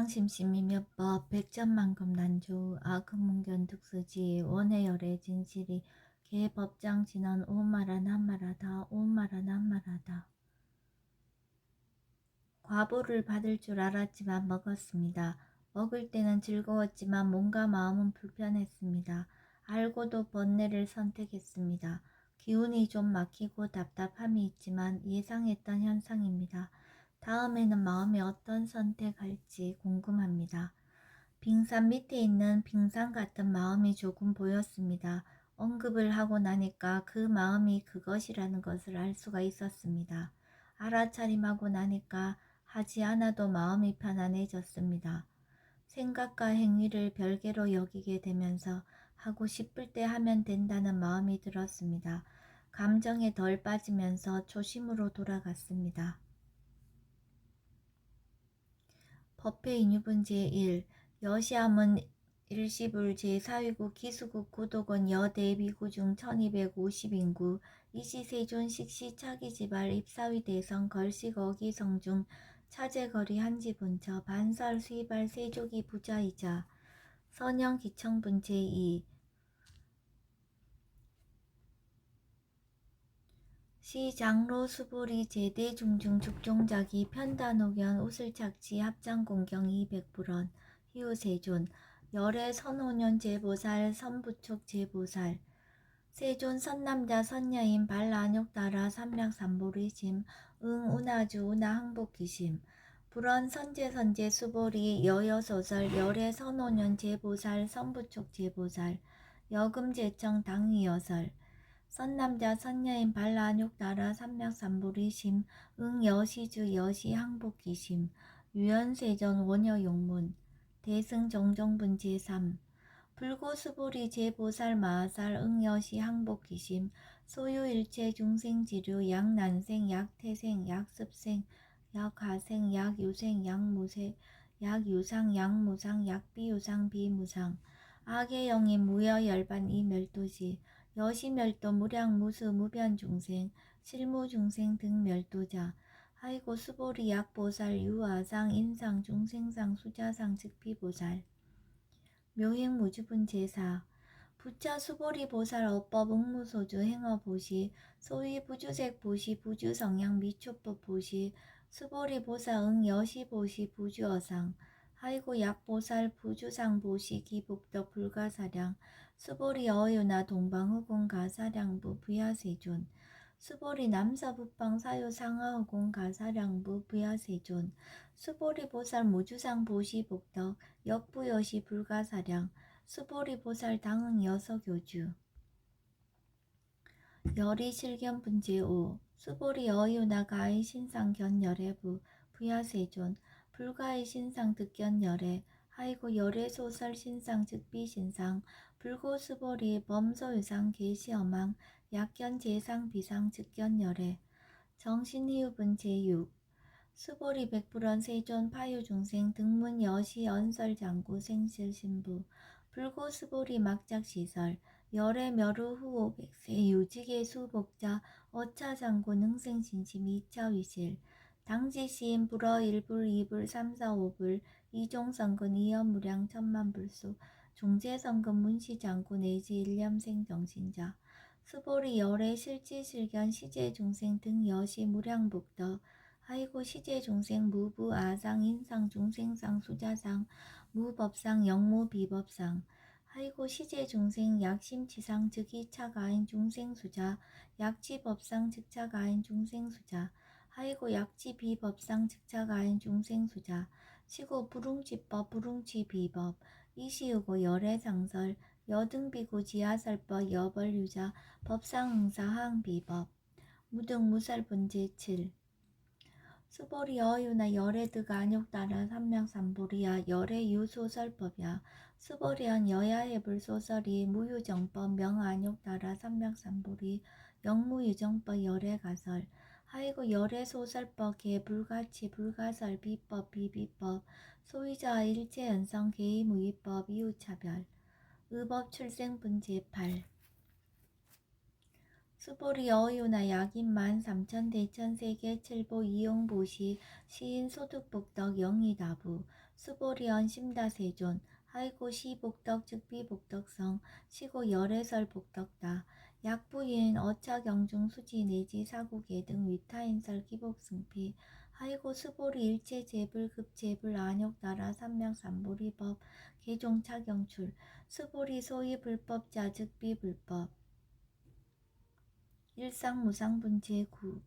심심이며법 백전만금 난주 아금문견 특수지 원해열의 진실이 개법장 진언 오마라 남마라다 오마라 남마라다. 과보를 받을 줄 알았지만 먹었습니다. 먹을 때는 즐거웠지만 몸과 마음은 불편했습니다. 알고도 번뇌를 선택했습니다. 기운이 좀 막히고 답답함이 있지만 예상했던 현상입니다. 다음에는 마음이 어떤 선택할지 궁금합니다. 빙산 밑에 있는 빙산 같은 마음이 조금 보였습니다. 언급을 하고 나니까 그 마음이 그것이라는 것을 알 수가 있었습니다. 알아차림하고 나니까 하지 않아도 마음이 편안해졌습니다. 생각과 행위를 별개로 여기게 되면서 하고 싶을 때 하면 된다는 마음이 들었습니다. 감정에 덜 빠지면서 초심으로 돌아갔습니다. 법회 인유분 제1 여시함은 일시불 제4위국 기수국 구독원 여대비구 중 1250인구 이시세존 식시 차기지발 입사위 대성 걸식 어기성중 차제거리 한지분처 반설 수이발 세조기 부자이자 선영 기청분 제2 시장로 수보리 제대 중중 죽종자기 편단옥연 우슬착지 합장공경 200불원 희우세존 열애 선호년 제보살 선부촉 제보살 세존 선남자 선녀인 발안욕따라 삼략삼보리심 응운하주 운하항복기심 불원 선제선제 수보리 여여소설 열애 선호년 제보살 선부촉 제보살 여금제청 당위여설 선남자 선녀인 발라안욕따라 삼략삼보리심 응여시주 여시항복기심 유연세전 원여용문 대승정정분 제3 불고수보리 제보살 마하살 응여시 항복기심 소유일체 중생지류 약난생 약태생 약습생 약하생 약유생 약무세 약유상 약무상 약비유상 비무상 악의 영이 무여열반 이멸도시 여시멸도 무량무수 무변중생 실무중생 등 멸도자 하이고 수보리 약보살 유아상 인상 중생상 수자상 즉비보살 묘행무주분 제4 부차 수보리 보살 어법 응무소주 행어보시 소위 부주색 보시 부주성향 미초법 보시 수보리 보사 응 여시보시 부주어상 하이고 약보살 부주상 보시 기복덕 불가사량 수보리 어유나 동방후공 가사량부 부야세존 수보리 남서북방 사유 상하후공 가사량부 부야세존 수보리 보살 무주상 보시 복덕 역부여시 불가사량 수보리 보살 당응 여서교주 열이 실견분 제5 수보리 어유나 가의 신상 견열애부 부야세존 불가의 신상 득견열애 하이고 열애 소설 신상 즉비신상 불고수보리 범소유상 계시어망 약견 제상 비상 즉견열애 정신희우분 제6 수보리 백불원 세존 파유중생 등문 여시 언설장구 생실신부 불고수보리 막작시설 열애 멸후 후오 백세 유직의 수복자 어차장구 능생신심 이차위실 당지시인 불어 1불 2불 3, 4, 5불 이종성근 이연무량 천만불수 종제성근 문시장구 내지 일념생정신자 수보리 열애 실지실견 시제중생 등 여시 무량복덕 하이고 시제중생 무부 아상 인상 중생상 수자상 무법상 영무 비법상 하이고 시제중생 약심치상 즉이차가인 중생수자 약지법상 즉차가인 중생수자 하이고 약지비법상 즉차가인 중생수자 시고 부룽치법 부룽치비법 이시우고 열애상설 여등비구 지하설법 여벌유자 법상응사항비법 무등무살분 제7 수보리 어유나 열애드가 안욕따라 삼명삼보리야 열애유소설법야 수보리한 여야해불 소설이 무유정법 명안욕따라 삼명삼보리 영무유정법 열애가설 하이고 열애소설법 개불가치 불가설 비법 비비법 소유자 일체연성 개의무위법 이웃차별 의법 출생분 제8 수보리 어유나 약인만 삼천 대천 세계 칠보 이용보시 시인 소득복덕 영이다부 수보리 언심다 세존 하이고 시복덕 즉비복덕성 시고 열애설 복덕다 약부인 어차경중 수지 내지 사국예 등 위타인설 기복승피 하이고 수보리 일체 재불 급재불 안욕나라 삼명삼보리법 개종차경출 수보리 소위 불법자 즉비불법 일상무상분제 9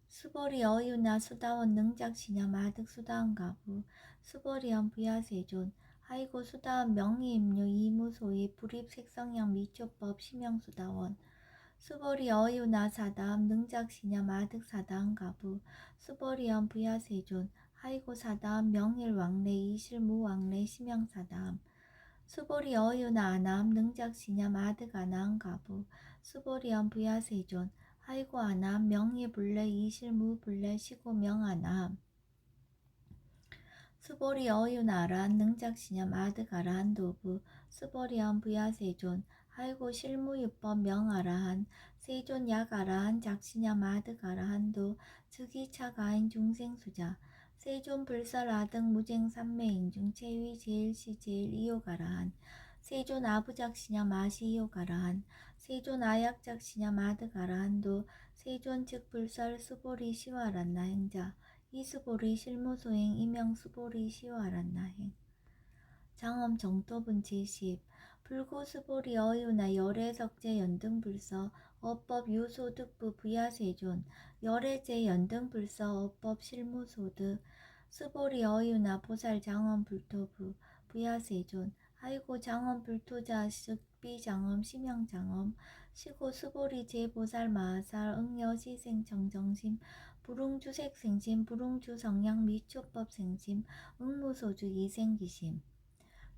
수보리 어유나 수다원 능작시냐 마득 수다원 가부 수보리언 부야세존 하이고 수다원 명의임류 이무소위 불입색성형 미초법 심형수다원 수보리 어유나 사다음 능작시냐 마득 사다음 가부 수보리언 부야세존 하이고 사다음 명일왕래 이실무왕래 심형사다음 수보리 어유나 아나암 능작시냐 마득 아나암 가부 수보리언 부야세존 하이고 아나암 명예불래 이실무불래 시고명 아나암 수보리 어유나 아라한 능작시냐 마득 아라한 도부 수보리언 부야세존 하이고 실무유법 명아라한 세존 약아라한 작시냐 마득 아라한도 즉이차가인 중생수자 세존 불설아등 무쟁삼매인중 체위 제일시 제일 이요가라한 세존 아부작시냐 마시이요가라한 세존 아약작시냐 마득 아라한도 세존 즉 불설 수보리 시와란나 행자 이수보리 실무소행 이명수보리 시와란나행 장엄 정토분 제10 불고수보리 어유나 열애석제 연등불서 어법 유소득부 부야세존 열애제 연등불서 어법 실무소득 수보리 어유나 보살 장엄 불토부 부야세존 하이고 장엄 불토자 즉비 장엄 심형 장엄 시고 수보리 제보살 마하살 응여시생 정정심 불웅주색생심 불웅주성량 미초법생심 응무소주 이생기심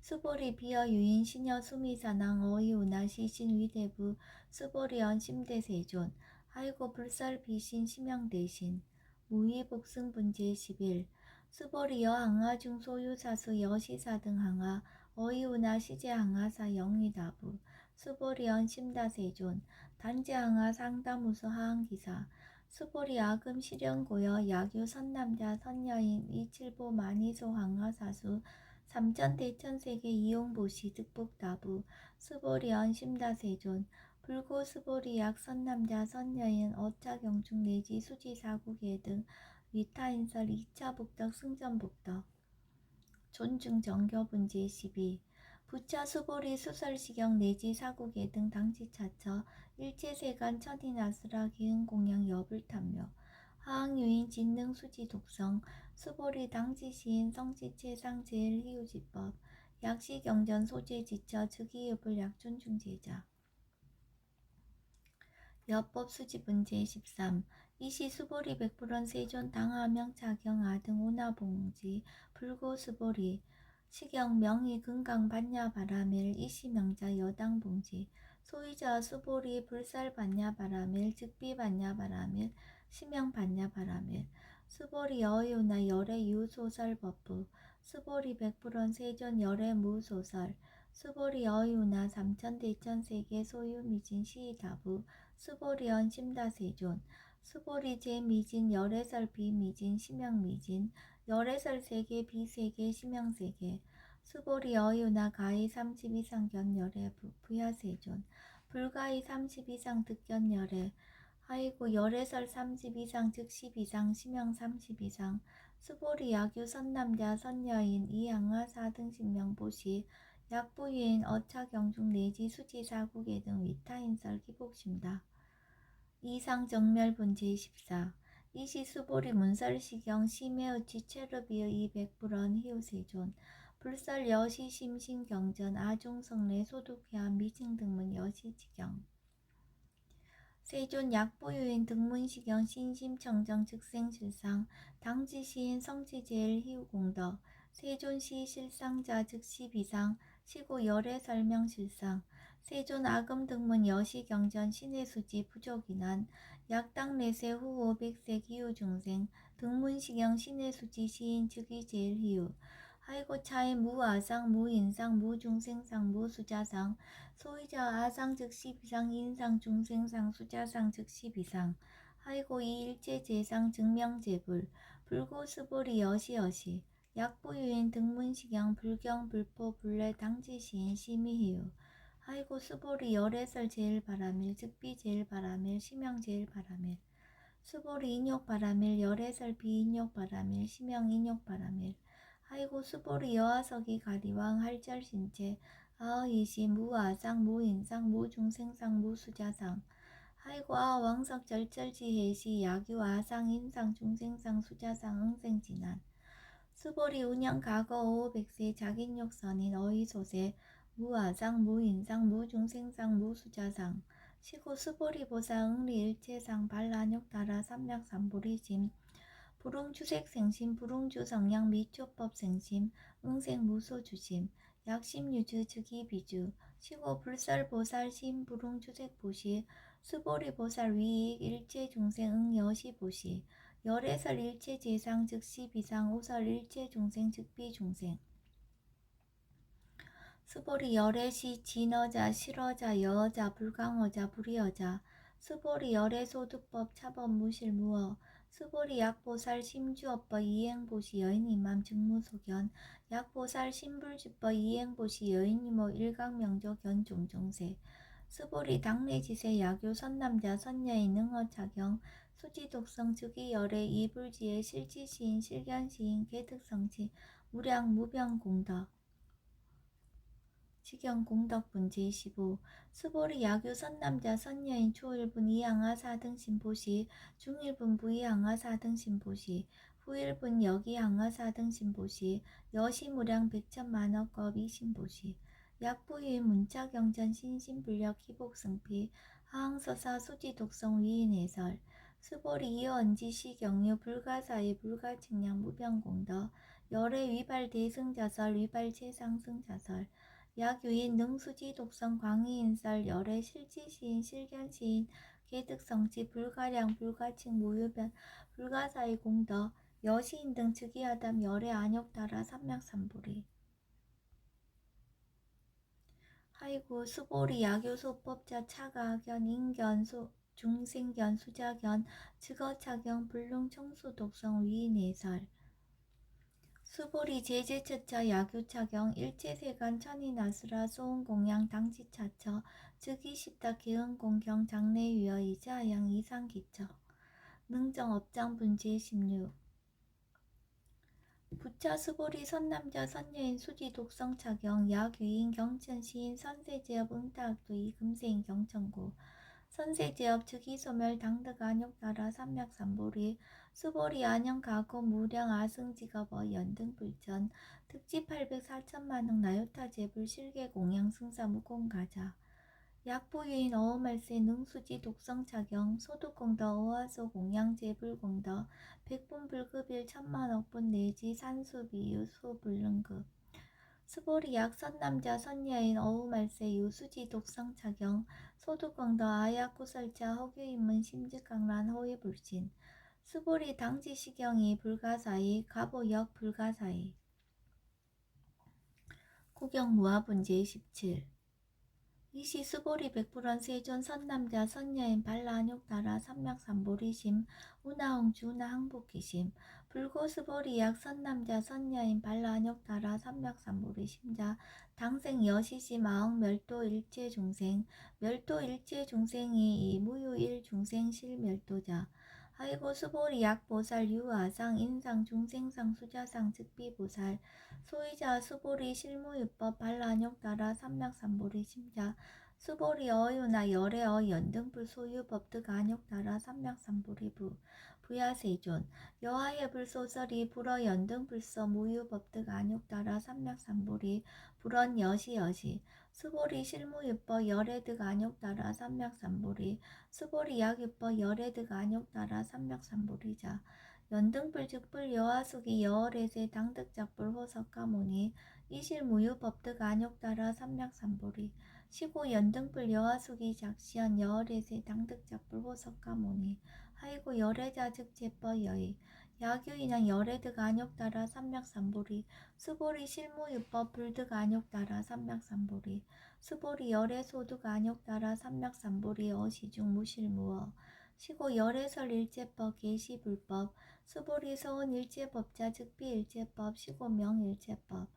수보리 비어 유인 시녀 수미사낭 어이우나 시신 위대부 수보리 언심대세존 하이고 불설 비신 심형대신 무의 복승분제 11 수보리 여항하 중 소유사수 여시사 등 항하 어이우나 시제 항하사 영위다부 수보리 언심다세존 단제 항하 상다무수 하항기사 수보리 아금 실현고여 야교 선남자 선여인 이칠보 만이소 항하사수 삼천대천세계 이용보시 득복다부 수보리 언심다세존 불고 수보리 약 선남자 선여인 어차경중 내지 수지사국예 등 위타인설 2차 복덕 승전복덕 존중 정교분제 12 부차 수보리 수설시경 내지 사국예 등 당지차처 일체세간 천인아수라 기흥공양 여불탐묘 하항유인 진능 수지 독성 수보리 당지시인 성지체상 제일 희우지법 약시경전 소재 지처 즉이읍을 약존중제자 여법 수지분제 13 이시 수보리 백불원 세존 당하명 차경 아등 오나봉지 불고 수보리 시경 명의 금강 반야 바라밀 이시 명자 여당 봉지 소유자 수보리 불살 반야 바라밀 즉비 반야 바라밀 시명 반야 바라밀 수보리 여유나 열애 유소설 법부 수보리 백불원 세존 열애 무소설 수보리 여유나 삼천대천세계 소유미진 시다부 수보리 언심다세존 수보리 제미진 열애설 비미진 심형미진 열애설 세계 비세계 심형세계 수보리 어유나 가히 30 이상 견열애 부야세존 불가히 30 이상 득견열애 하이고 열애설 30 이상 즉 10 이상 심형 30 이상 수보리 야교 선남자 선여인 이항하 4등 신명보시 약부유인 어차경중 내지 수지사국예 등 위타인설 기복심다 이상정멸분 제14 이시 수보리 문설시경 심해의치 체르비의 200불원 희우세존 불설 여시 심신경전 아종성례 소득회한 미칭등문 여시지경 세존 약보유인 등문시경 신심청정 즉생실상 당지시인 성지제일 희우공덕 세존시 실상자 즉시 비상 시고 열애 설명실상 세존 아금 등문 여시경전 신의수지 부족이난 약당내세 후 500세 기후중생 등문시경 신의수지 시인 즉이 제일 희우 하이고 차이 무아상 무인상 무중생상 무수자상 소이자 아상 즉 12상 인상 중생상 수자상 즉 12상 하이고 이일체 제상 증명제불 불고스보리 여시여시 약부유인 등문식양 불경 불포 불례 당지시인 심의희유 하이고 스보리 열애설 제일 바라밀 즉비 제일 바라밀 심형 제일 바라밀 수보리 인욕 바라밀 열애설 비인욕 바라밀 심형 인욕 바라밀 하이고 수보리 여하석이 가리왕 할절신체 아의이시 무아상 무인상 무중생상 무수자상 하이고 아왕석 절절지해시 야규 아상 인상 중생상 수자상 응생진한 수보리 운영 과거 500세 자긴욕선인 어이소세 무아상 무인상 무중생상 무수자상 시고 수보리 보사 응리 일체상 발란욕따라 삼약삼보리심 불응주색생심 불응주성량 미초법생심 응생무소주심 약심유주 즉이비주 시고 불설보살심 불응주색보시 수보리보살 위익 일체중생 응여시보시 열애설 일체제상 즉시 비상 오설 일체중생 즉비중생 수보리 열애시 진어자 실어자 여어자 불강어자 불이어자 수보리 열애소득법 차법 무실무어 수보리 약보살 심주업법 이행보시 여인이맘 직무소견 약보살 심불주법 이행보시 여인이모 일강명조견 종종세 수보리 당내지세 야교 선남자 선녀인 능어차경 수지독성 즉위열애 이불지의 실지시인 실견시인 개특성치 무량 무병공덕 지경공덕분 제15 수보리 야교 선남자 선녀인 초일분 이양하 사등신보시 중일분 부이양하 사등신보시 후일분 여기양하 사등신보시 여시무량 백천만억겁 이신보시 약부유인 문자경전 신신불력 희복승피 하항서사 수지독성 위인해설 수보리 이어언지시 경유 불가사의 불가측량 무병공덕 열애 위발 대승자설 위발 최상승자설 약유인 능수지 독성 광의인설 열애 실지시인 실견시인 개득성치 불가량 불가칭 무유변 불가사의 공덕 여시인 등 즉위하담 열애 안욕따라 삼약삼보리 하이구 수보리 야교소법자 차가견 인견 중생견 수자견 즉어차경 불능청수 독성 위인해설 수보리 제제처처 야교차경 일체세간 천인아수라 소은공양 당지차처 즉이십다 개은공경 장래위어 이자양 이상기처 능정업장분 제16 부차 수보리 선남자 선녀인 수지 독성차경 야귀인 경천시인 선세제업 응타악도이 금세인 경천구 선세제업 즉이소멸 당득 안욕따라 삼약삼보리 수보리 안영가고 무량 아승지가버 연등불천 특지 804천만흥 나요타 제불 실계공양 승사 무공가자 약부유인 어음할세 능수지 독성차경 소득공덕 어화소 공양 제불공덕 백분불급일 천만억분 내지 산수비유 수불능급 수보리 약선남자 선녀인 어음할세 유수지 독성차경 소득공덕 아야구설자 허규인문 심직강란 허위불신 수보리 당지시경이 불가사의 가보역 불가사의 구경무화분 제17 이시 수보리 백불원 세존 선남자 선녀인 발라안욕따라 삼약삼보리심 운하홍주 운하항복기심 불고수보리약 선남자 선녀인 발라안욕따라 삼약삼보리심자 당생 여시심 아흥 멸도일체중생 멸도일체중생이 무유일중생실 멸도자 하이고 수보리 약보살 유아상 인상 중생상 수자상 즉비보살 소이자 수보리 실무유법 발라안욕따라 삼약삼보리 심자 수보리 어유나 열애어 연등불 소유법득 안욕따라 삼약삼보리부 부야세존 여하예불소설이 불어 연등불서 무유법득 안욕따라 삼약삼보리 불언 여시여시 수보리 실무유법 열애득 안욕따라 삼약삼보리 수보리 약유법 열애득 안욕따라 삼약삼보리자 연등불즉불 여하숙이 여월에세 당득작불 호석가모니 이실무유법득 안욕따라 삼약삼보리 시고 연등불 여하숙이 작시한 여월에세 당득작불 호석가모니 하이고 열애자즉 제법 여의 야규인한 열애득 안욕따라 삼맥삼보리 수보리 실무유법 불득 안욕따라 삼맥삼보리 수보리 열애소득 안욕따라 삼맥삼보리 어시중 무실무어 시고 열애설 일제법 계시불법 수보리 서원 일제법자 즉비 일제법 시고명 일제법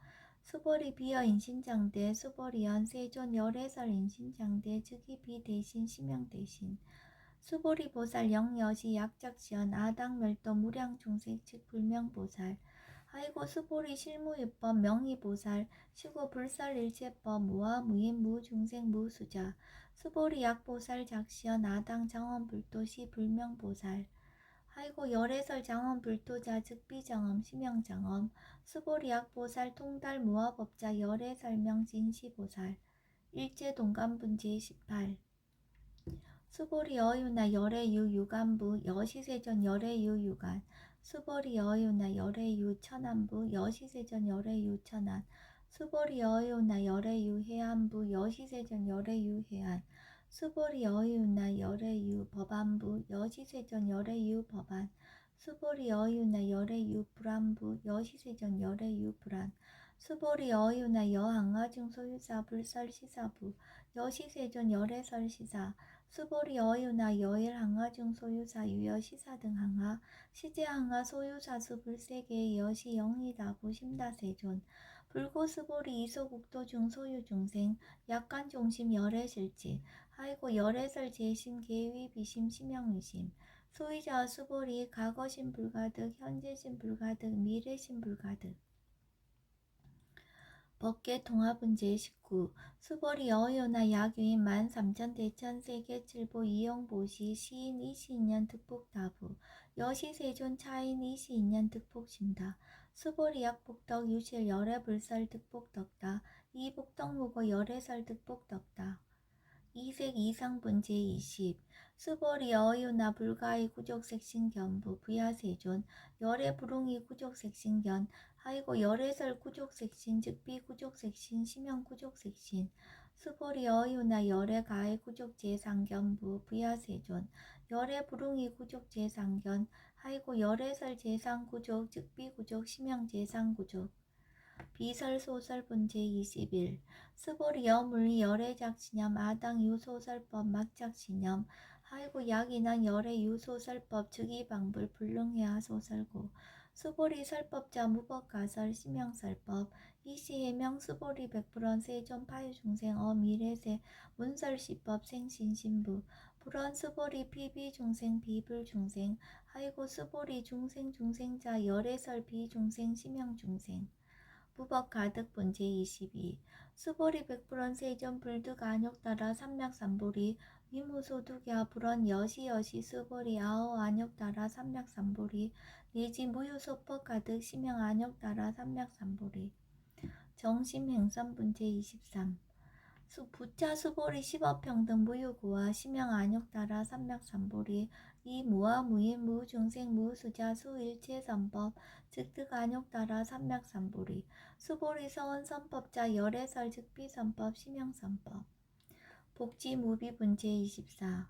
수보리 비어 인신장대 수보리연 세존 열애설 인신장대 즉이 비대신 심형 대신 수보리 보살 영여시 약작시연 아당멸도 무량중생 즉 불명보살 하이고 수보리 실무유법 명의보살 시고 불살일체법 무아무인 무중생 무수자 수보리 약보살 작시연 아당 장엄불도시 불명보살 하이고 열애설 장엄불도자 즉 비장엄 심형장엄 수보리 약보살 통달 무아법자 열애설명 진시보살 일제동감분제 18 수보리 여유나 열애유 유간부 여시세전 열애유 유간 수보리 여유나 열애유 천안부 여시세전 열애유 천안 수보리 여유나 열애유 해안부 여시세전 열애유 해안 수보리 여유나 열애유 법안부 여시세전 열애유 법안 수보리 여유나 열애유 불안부 여시세전 열애유 불안 수보리 여유나 여항아중 소유사 불설시사부 여시세전 열애설시사 수보리 어유나 여일 항하중 소유사 유여 시사 등 항하 시제 항하 소유사수 불세계 여시 영리다부 심다세존 불고 수보리 이소국도 중 소유 중생 약간 종심 열애 실지 하이고 열애설 재심 계위 비심 심형위심 소유자 수보리 과거심 불가득 현재심 불가득 미래심 불가득 법계 통합은제 19 수보리 어효나 야규인 13,000 대천 세계 칠보 이용보시 시인 22년 득복다부 여시세존 차인 22년 득복심다 수보리 약복덕 유실 열애불설 득복덕다 이복덕무고 열애설 득복덕다 이색 이상분제 20 수보리 어유나 불가의 구족색신견부 부야세존 열애 불웅이 구족색신견 하이고 열애설 구족색신 즉비 구족색신 심형 구족색신 수보리 어유나 열애 가의 구족재상견부 부야세존 열애 불웅이 구족재상견 하이고 열애설 재상구족 즉비 구족 심형 재상구족 비설 소설 분제 21 스보리 여물리 열애작 신념 아당 유소설법 막작 신념 하이고 약인한 열애 유소설법 즉이방불 불능해하 소설고 수보리 설법자 무법가설 심형설법 이시해명 수보리 백불원 세존 파유중생 어미래세 문설시법 생신신부 불원 수보리 비비중생 비불중생 하이고 수보리 중생중생자 열애설 비중생 심형중생 무법 가득 분제 22 수보리 백불원 세존 불득 안욕따라 삼맥삼보리 위무소득야 불원 여시여시 수보리 아오 안욕따라 삼맥삼보리 내지 무유소법 가득 심형 안욕따라 삼맥삼보리 정심행선 분제 23 부차 수보리 십업평등 무유구와 심형 안욕따라 삼맥삼보리 이 무아 무인 무중생 무수자 수일체선법 즉득 안욕따라 삼맥삼보리 수보리 서원선법자 열애설 즉비선법 심형선법 복지무비분제 24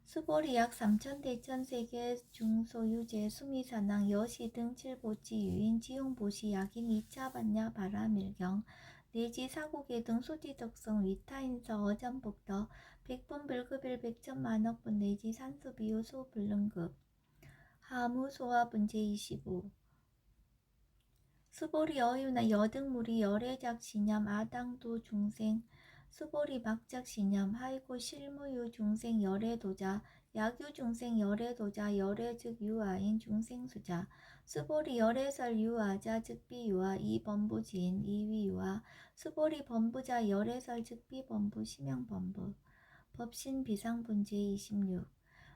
수보리 약 3천 대천 세계 중소유제 수미사낭 여시 등 칠보치 유인 지용보시 약인 2차 반야 바라밀경 내지 사고계 등 수지덕성 위타인서 어전복더 백분 불급일 백천만억분 내지 산수비유 소불능급 하무소화분제 25 수보리 어유나 여등무리 열애작 신념 아당도 중생 수보리 막작 신념 하이고 실무유 중생 열애도자 야규 중생 열애도자 열애 즉 유아인 중생수자 수보리 열애설 유아자 즉비 유아 이범부지인 이위유아 수보리 범부자 열애설 즉비 범부 심형 범부 법신 비상분제 26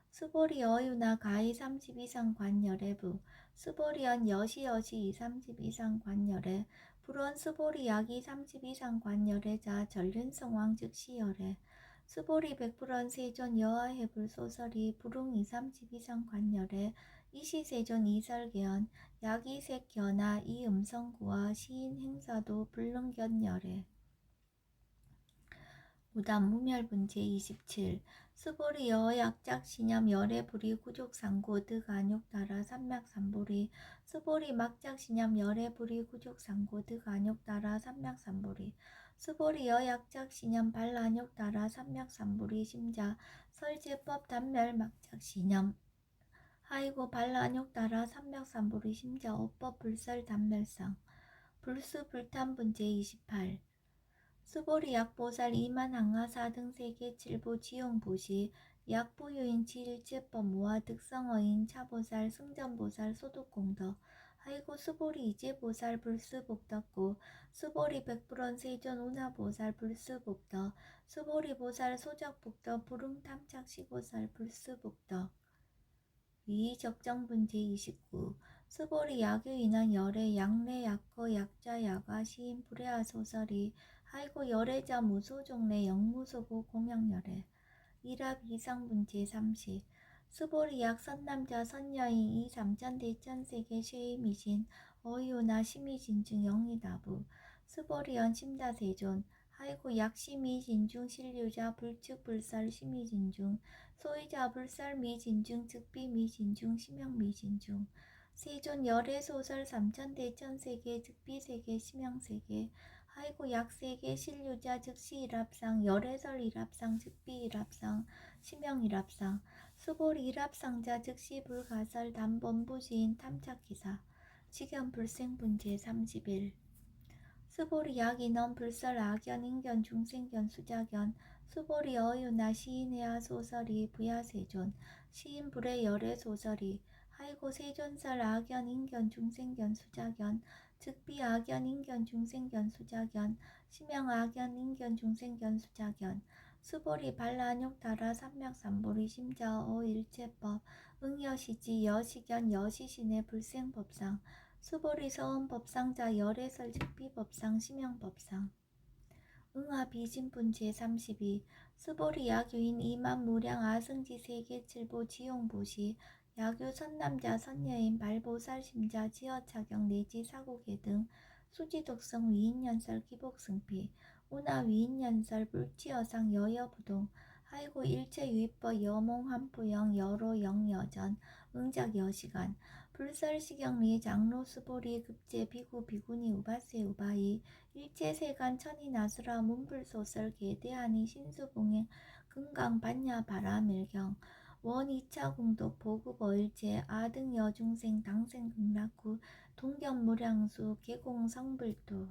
수보리 어유나 가히 30 이상 관열애부 수보리연 여시여시 30 이상 관열애 불원 수보리 약이 30 이상 관열애자 전륜성왕 즉시열애 수보리 백불원 세존 여하해불 소설이 불웅 30 이상 관열애 이시세존 이설계연 약이색견하 이음성구와 시인 행사도 불능견열애 무단 무멸분제 27 스보리 여약작 시념 열애 불이 구족상고 득안욕따라 삼맥삼보리 스보리 막작 시념 열애 불이 구족상고 득안욕따라 삼맥삼보리 스보리 여약작 시념 발안욕따라 삼맥삼보리 심자 설제법 단멸 막작 시념 하이고 발안욕따라 삼맥삼보리 심자 오법 불설 단멸상 불수 불탄분제 28 수보리 약보살 이만항하사 등 세계 칠보 지용보시 약보유인 지일제법 무화 득성어인 차보살 승전보살 소득공덕 하이고 수보리 이제보살 불수복덕고 수보리 백불원 세존 운하보살 불수복덕 수보리 보살 소적복덕 부릉탐착시보살 불수복덕 위적정분제 29 스보리 야교인한 열애 양례 약거 약자 야가 시인 불애하 소설이 하이고 열애자 무소종례 영무소고 공영열애 일합 이상분제 30 스보리 약 선남자 선여인 이 삼천 대천세계 쉐이미신 어이오나 시미진중 영이다부 스보리 연심다세존 하이고 약시미진중 신류자 불축불설 시미진중 소이자 불설미진중 즉비미진중 심영미진중 세존 열애소설 삼천대천세계 즉비세계 심영세계 하이고 약세계 신류자 즉시 일합상 열애설 일합상 즉비 일합상 심영 일합상 수보리 일합상자 즉시 불가설 담범부지인 탐착기사 직연 불생분제 31 수보리 약인원 불설 악연 인견 중생견 수자견 수보리 어유나 시인의하 소설이 부야세존 시인 불의 열애 소설이 하이고 세존설 악연 인견 중생견 수자견 즉비 악연 인견 중생견 수자견 심영 악연 인견 중생견 수자견 수보리 발라욕타라 삼맥삼보리 심자 어일체법 응여시지 여시견 여시신의 불생법상 수보리 서원법상자 열애설 즉비법상 심영법상 응아비진분 제32 수보리 야교인 이만무량 아승지 세계칠보 지용보시 야교 선남자 선여인 발보살심자 지어차경 내지 사고계 등 수지독성 위인연설 기복승피 운하 위인연설 불치여상 여여부동 하이고 일체유입법 여몽환포영 여로 영여전 응작 여시간 불설시경리 장로 수보리 급제 비구 비구니 우바세 우바이 일체세간 천이나수라 문불소설 계대하니 신수봉행 금강 반야 바라밀경 원 2차 공독 보급 어일제 아등 여중생 당생 극락후 동견무량수 계공 성불도